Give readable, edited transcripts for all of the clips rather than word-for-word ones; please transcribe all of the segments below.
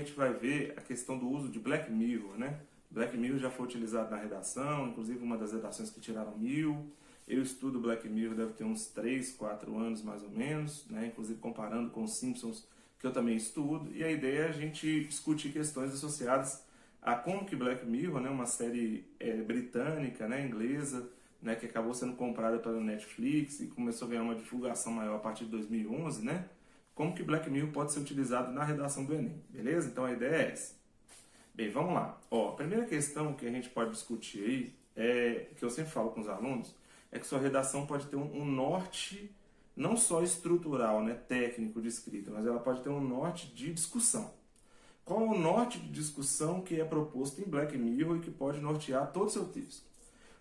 gente vai ver a questão do uso de Black Mirror, né? Black Mirror já foi utilizado na redação, inclusive uma das redações que tiraram 1000. Eu estudo Black Mirror, deve ter uns 3, 4 anos mais ou menos, né? Inclusive comparando com os Simpsons, que eu também estudo. E a ideia é a gente discutir questões associadas a como que Black Mirror, né, uma série britânica, né, inglesa, né, que acabou sendo comprada pela Netflix e começou a ganhar uma divulgação maior a partir de 2011, né? Como que Black Mirror pode ser utilizado na redação do Enem, beleza? Então a ideia é essa. Bem, vamos lá. Ó, a primeira questão que a gente pode discutir aí, que eu sempre falo com os alunos, é que sua redação pode ter um norte, não só estrutural, né, técnico de escrita, mas ela pode ter um norte de discussão. Qual é o norte de discussão que é proposto em Black Mirror e que pode nortear todo o seu texto?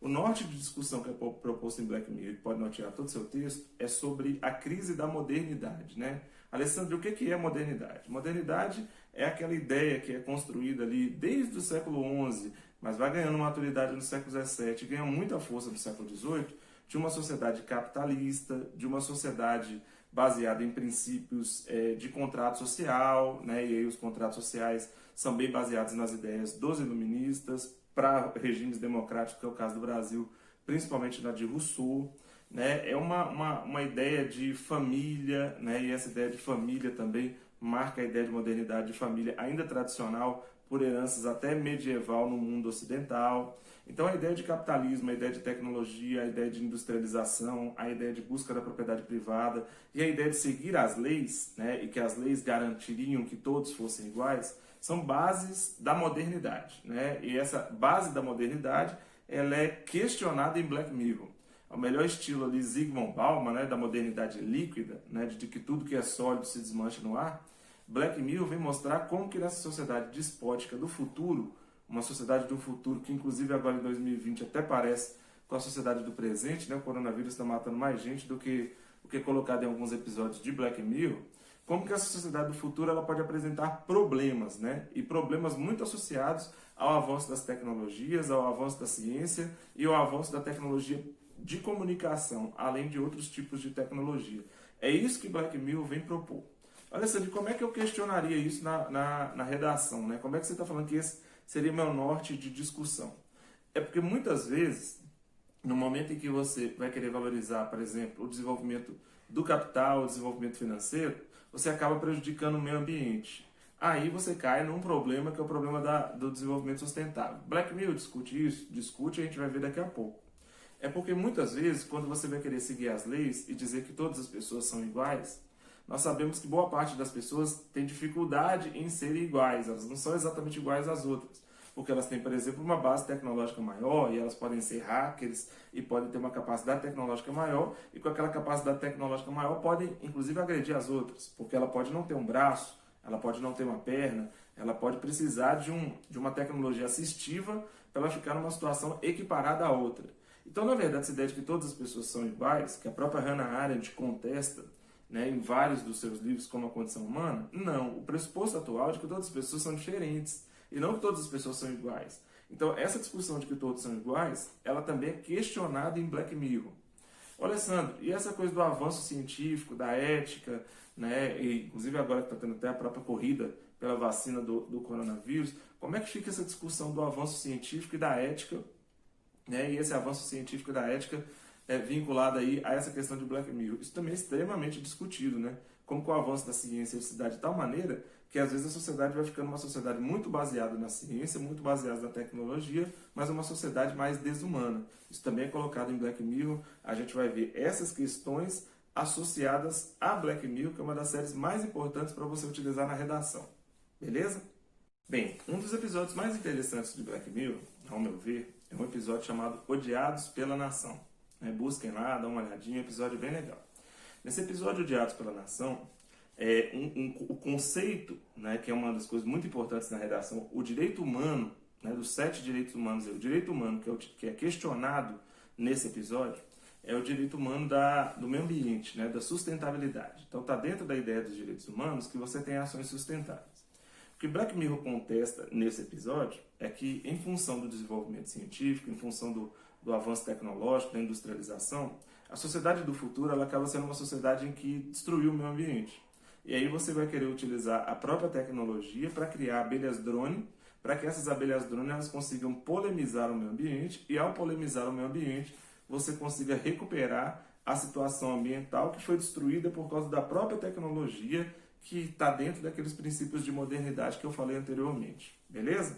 O norte de discussão que é proposto em Black Mirror e que pode nortear todo o seu texto é sobre a crise da modernidade, né? Alessandro, o que é modernidade? Modernidade é aquela ideia que é construída ali desde o século XI, mas vai ganhando maturidade no século XVII, ganha muita força no século XVIII, de uma sociedade capitalista, de uma sociedade baseada em princípios de contrato social, né? E aí os contratos sociais são bem baseados nas ideias dos iluministas, para regimes democráticos, que é o caso do Brasil, principalmente na de Rousseau, né? É uma ideia de família, né? E essa ideia de família também marca a ideia de modernidade de família ainda tradicional, por heranças até medieval no mundo ocidental. Então a ideia de capitalismo, a ideia de tecnologia, a ideia de industrialização, a ideia de busca da propriedade privada e a ideia de seguir as leis, né, e que as leis garantiriam que todos fossem iguais, são bases da modernidade, né? E essa base da modernidade, ela é questionada em Black Mirror. O melhor estilo ali, Zygmunt Bauman, né, da modernidade líquida, né, de que tudo que é sólido se desmancha no ar. Black Mirror vem mostrar como que nessa sociedade despótica do futuro, uma sociedade do futuro que inclusive agora em 2020 até parece com a sociedade do presente, né? O coronavírus está matando mais gente do que o que é colocado em alguns episódios de Black Mirror. Como que essa sociedade do futuro ela pode apresentar problemas, né? E problemas muito associados ao avanço das tecnologias, ao avanço da ciência e ao avanço da tecnologia de comunicação, além de outros tipos de tecnologia. É isso que Black Mirror vem propor. Olha, Sandro, como é que eu questionaria isso na redação, né? Como é que você está falando que esse seria meu norte de discussão? É porque muitas vezes, no momento em que você vai querer valorizar, por exemplo, o desenvolvimento do capital, o desenvolvimento financeiro, você acaba prejudicando o meio ambiente. Aí você cai num problema que é o problema do desenvolvimento sustentável. Black Mirror discute isso? Discute, a gente vai ver daqui a pouco. É porque muitas vezes, quando você vai querer seguir as leis e dizer que todas as pessoas são iguais, nós sabemos que boa parte das pessoas tem dificuldade em serem iguais, elas não são exatamente iguais às outras, porque elas têm, por exemplo, uma base tecnológica maior e elas podem ser hackers e podem ter uma capacidade tecnológica maior e com aquela capacidade tecnológica maior podem, inclusive, agredir as outras, porque ela pode não ter um braço, ela pode não ter uma perna, ela pode precisar de uma tecnologia assistiva para ela ficar numa situação equiparada à outra. Então, na verdade, essa ideia de que todas as pessoas são iguais, que a própria Hannah Arendt contesta, né, em vários dos seus livros, como A Condição Humana, não. O pressuposto atual é de que todas as pessoas são diferentes e não que todas as pessoas são iguais. Então, essa discussão de que todos são iguais, ela também é questionada em Black Mirror. Olha, Sandro, e essa coisa do avanço científico, da ética, né, e inclusive agora que está tendo até a própria corrida pela vacina do coronavírus, como é que fica essa discussão do avanço científico e da ética, né, e esse avanço científico e da ética é vinculado aí a essa questão de Black Mirror? Isso também é extremamente discutido, né? Como com o avanço da ciência se dá de tal maneira que às vezes a sociedade vai ficando uma sociedade muito baseada na ciência, muito baseada na tecnologia, mas uma sociedade mais desumana. Isso também é colocado em Black Mirror. A gente vai ver essas questões associadas a Black Mirror, que é uma das séries mais importantes para você utilizar na redação. Beleza? Bem, um dos episódios mais interessantes de Black Mirror, ao meu ver, é um episódio chamado Odiados pela Nação. Busquem lá, dá uma olhadinha, episódio bem legal. Nesse episódio Odiados pela Nação, o conceito, né, que é uma das coisas muito importantes na redação, o direito humano, né, dos 7 direitos humanos, o direito humano que é questionado nesse episódio, é o direito humano do meio ambiente, né, da sustentabilidade. Então está dentro da ideia dos direitos humanos que você tem ações sustentáveis. O que Black Mirror contesta nesse episódio é que, em função do desenvolvimento científico, em função do avanço tecnológico, da industrialização, a sociedade do futuro ela acaba sendo uma sociedade em que destruiu o meio ambiente. E aí você vai querer utilizar a própria tecnologia para criar abelhas drone, para que essas abelhas drone elas consigam polemizar o meio ambiente, e ao polemizar o meio ambiente, você consiga recuperar a situação ambiental que foi destruída por causa da própria tecnologia que está dentro daqueles princípios de modernidade que eu falei anteriormente. Beleza?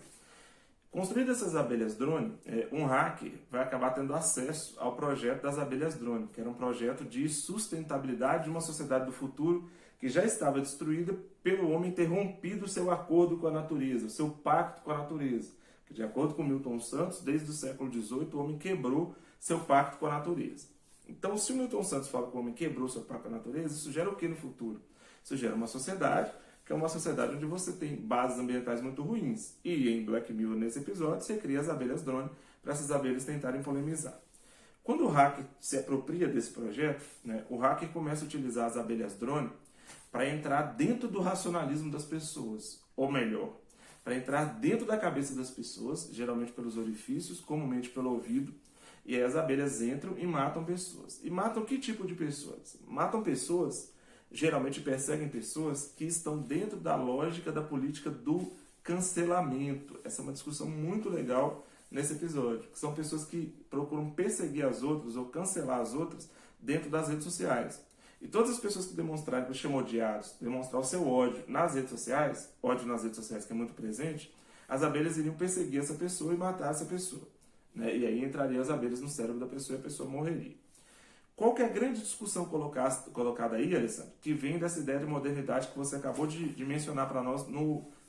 Construindo essas abelhas drone, um hacker vai acabar tendo acesso ao projeto das abelhas drone, que era um projeto de sustentabilidade de uma sociedade do futuro que já estava destruída pelo homem ter rompido seu acordo com a natureza, seu pacto com a natureza. Que, de acordo com Milton Santos, desde o século XVIII, o homem quebrou seu pacto com a natureza. Então, se o Milton Santos fala que o homem quebrou seu pacto com a natureza, isso gera o que no futuro? Isso gera uma sociedade, que é uma sociedade onde você tem bases ambientais muito ruins. E em Black Mirror, nesse episódio, você cria as abelhas drone para essas abelhas tentarem polemizar. Quando o hacker se apropria desse projeto, o hacker começa a utilizar as abelhas drone para entrar dentro do racionalismo das pessoas. Ou melhor, para entrar dentro da cabeça das pessoas, geralmente pelos orifícios, comumente pelo ouvido, e aí as abelhas entram e matam pessoas. E matam que tipo de pessoas? Matam pessoas, geralmente perseguem pessoas que estão dentro da lógica da política do cancelamento. Essa é uma discussão muito legal nesse episódio, que são pessoas que procuram perseguir as outras ou cancelar as outras dentro das redes sociais. E todas as pessoas que demonstrarem que chamam odiados, demonstrar o seu ódio nas redes sociais, ódio nas redes sociais que é muito presente, as abelhas iriam perseguir essa pessoa e matar essa pessoa. E aí entrariam as abelhas no cérebro da pessoa e a pessoa morreria. Qual que é a grande discussão colocada aí, Alessandro, que vem dessa ideia de modernidade que você acabou de mencionar para nós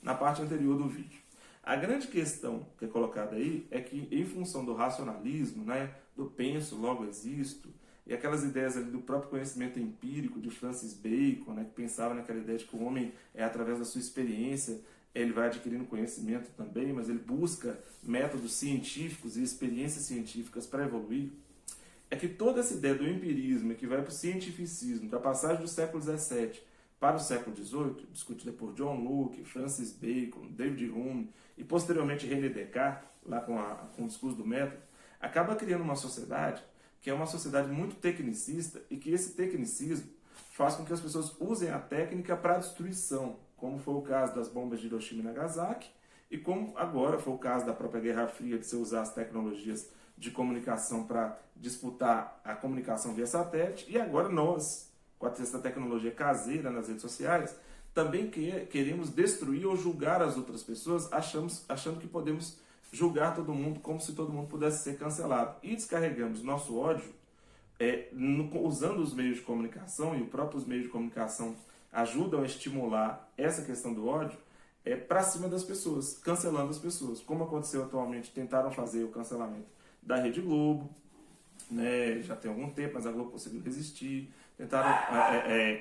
na parte anterior do vídeo? A grande questão que é colocada aí é que, em função do racionalismo, do penso, logo existo, e aquelas ideias ali do próprio conhecimento empírico de Francis Bacon, que pensava naquela ideia de que o homem através da sua experiência, ele vai adquirindo conhecimento também, mas ele busca métodos científicos e experiências científicas para evoluir, é que toda essa ideia do empirismo, que vai para o cientificismo, da passagem do século XVII para o século XVIII, discutida por John Locke, Francis Bacon, David Hume e posteriormente René Descartes, lá com o discurso do método, acaba criando uma sociedade que é uma sociedade muito tecnicista e que esse tecnicismo faz com que as pessoas usem a técnica para a destruição, como foi o caso das bombas de Hiroshima e Nagasaki e como agora foi o caso da própria Guerra Fria, de se usar as tecnologias de comunicação para disputar a comunicação via satélite, e agora nós, com essa tecnologia caseira nas redes sociais, também queremos destruir ou julgar as outras pessoas, achando que podemos julgar todo mundo como se todo mundo pudesse ser cancelado. E descarregamos nosso ódio usando os meios de comunicação, e os próprios meios de comunicação ajudam a estimular essa questão do ódio, para cima das pessoas, cancelando as pessoas. Como aconteceu atualmente, tentaram fazer o cancelamento da Rede Globo, já tem algum tempo, mas a Globo conseguiu resistir. Tentaram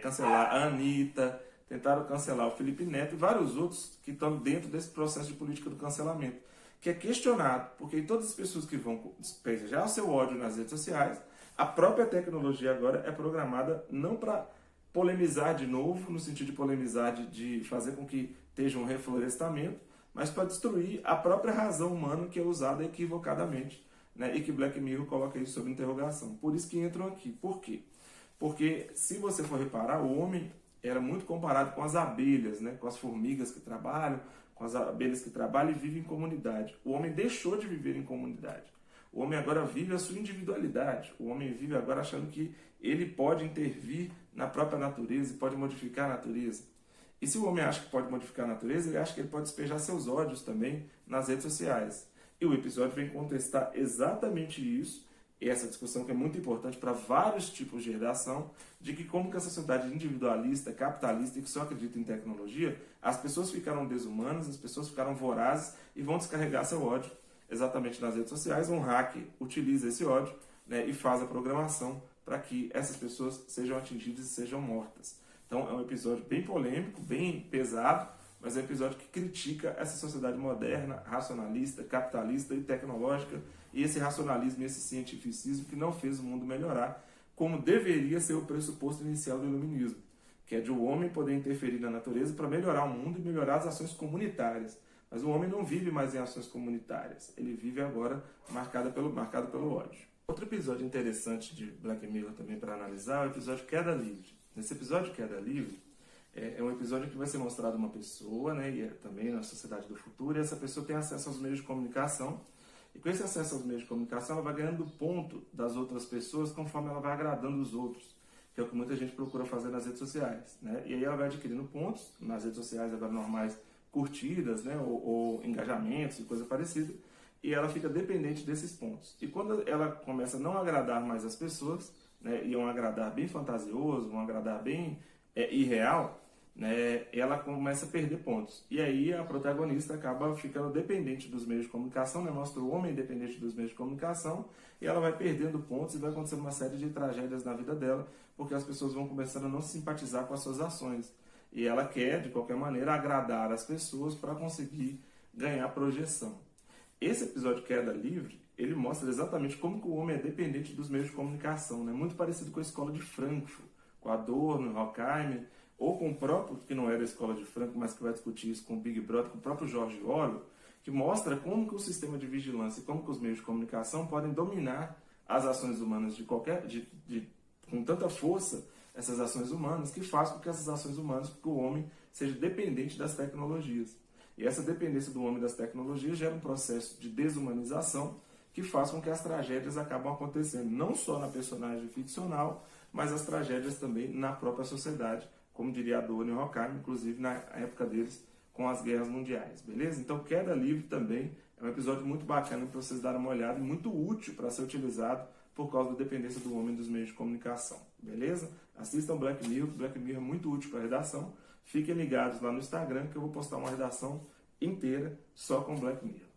cancelar a Anitta, tentaram cancelar o Felipe Neto e vários outros que estão dentro desse processo de política do cancelamento, que é questionado, porque todas as pessoas que vão despejar o seu ódio nas redes sociais, a própria tecnologia agora é programada não para polemizar de novo, no sentido de polemizar, de fazer com que esteja um reflorestamento, mas para destruir a própria razão humana que é usada equivocadamente, e que Black Mirror coloca isso sob interrogação. Por isso que entram aqui. Por quê? Porque, se você for reparar, o homem era muito comparado com as abelhas, com as formigas que trabalham, com as abelhas que trabalham e vivem em comunidade. O homem deixou de viver em comunidade. O homem agora vive a sua individualidade. O homem vive agora achando que ele pode intervir na própria natureza e pode modificar a natureza. E se o homem acha que pode modificar a natureza, ele acha que ele pode despejar seus ódios também nas redes sociais. E o episódio vem contestar exatamente isso, e essa discussão que é muito importante para vários tipos de redação, de que como que a sociedade individualista, capitalista e que só acredita em tecnologia, as pessoas ficaram desumanas, as pessoas ficaram vorazes e vão descarregar seu ódio exatamente nas redes sociais. Um hacker utiliza esse ódio e faz a programação para que essas pessoas sejam atingidas e sejam mortas. Então é um episódio bem polêmico, bem pesado, mas é um episódio que critica essa sociedade moderna, racionalista, capitalista e tecnológica, e esse racionalismo e esse cientificismo que não fez o mundo melhorar, como deveria ser o pressuposto inicial do iluminismo, que é de o homem poder interferir na natureza para melhorar o mundo e melhorar as ações comunitárias. Mas o homem não vive mais em ações comunitárias, ele vive agora marcado pelo ódio. Outro episódio interessante de Black Mirror também para analisar é o episódio Queda Livre. Nesse episódio Queda Livre, É um episódio que vai ser mostrado uma pessoa, né, e também na sociedade do futuro, e essa pessoa tem acesso aos meios de comunicação, e com esse acesso aos meios de comunicação, ela vai ganhando ponto das outras pessoas conforme ela vai agradando os outros, que é o que muita gente procura fazer nas redes sociais, né? E aí ela vai adquirindo pontos nas redes sociais agora normais, curtidas, né, ou engajamentos e coisa parecida, e ela fica dependente desses pontos. E quando ela começa a não agradar mais as pessoas, né, e um agradar bem fantasioso, um agradar bem irreal, né, ela começa a perder pontos. E aí a protagonista acaba ficando dependente dos meios de comunicação, né, mostra o homem dependente dos meios de comunicação, e ela vai perdendo pontos e vai acontecendo uma série de tragédias na vida dela, porque as pessoas vão começando a não se simpatizar com as suas ações. E ela quer, de qualquer maneira, agradar as pessoas para conseguir ganhar projeção. Esse episódio Queda Livre, ele mostra exatamente como que o homem é dependente dos meios de comunicação, né? Muito parecido com a escola de Frankfurt, com Adorno, Horkheimer, ou com o próprio, que não era a escola de Frankfurt, mas que vai discutir isso com o Big Brother, com o próprio George Orwell, que mostra como que o sistema de vigilância e como que os meios de comunicação podem dominar as ações humanas com tanta força, essas ações humanas, que faz com que essas ações humanas, que o homem seja dependente das tecnologias. E essa dependência do homem das tecnologias gera um processo de desumanização que faz com que as tragédias acabam acontecendo, não só na personagem ficcional, mas as tragédias também na própria sociedade, como diria Adorno e Horkheimer, inclusive na época deles, com as guerras mundiais, beleza? Então, Queda Livre também é um episódio muito bacana para vocês darem uma olhada e muito útil para ser utilizado por causa da dependência do homem dos meios de comunicação, beleza? Assistam Black Mirror, Black Mirror é muito útil para a redação. Fiquem ligados lá no Instagram que eu vou postar uma redação inteira só com Black Mirror.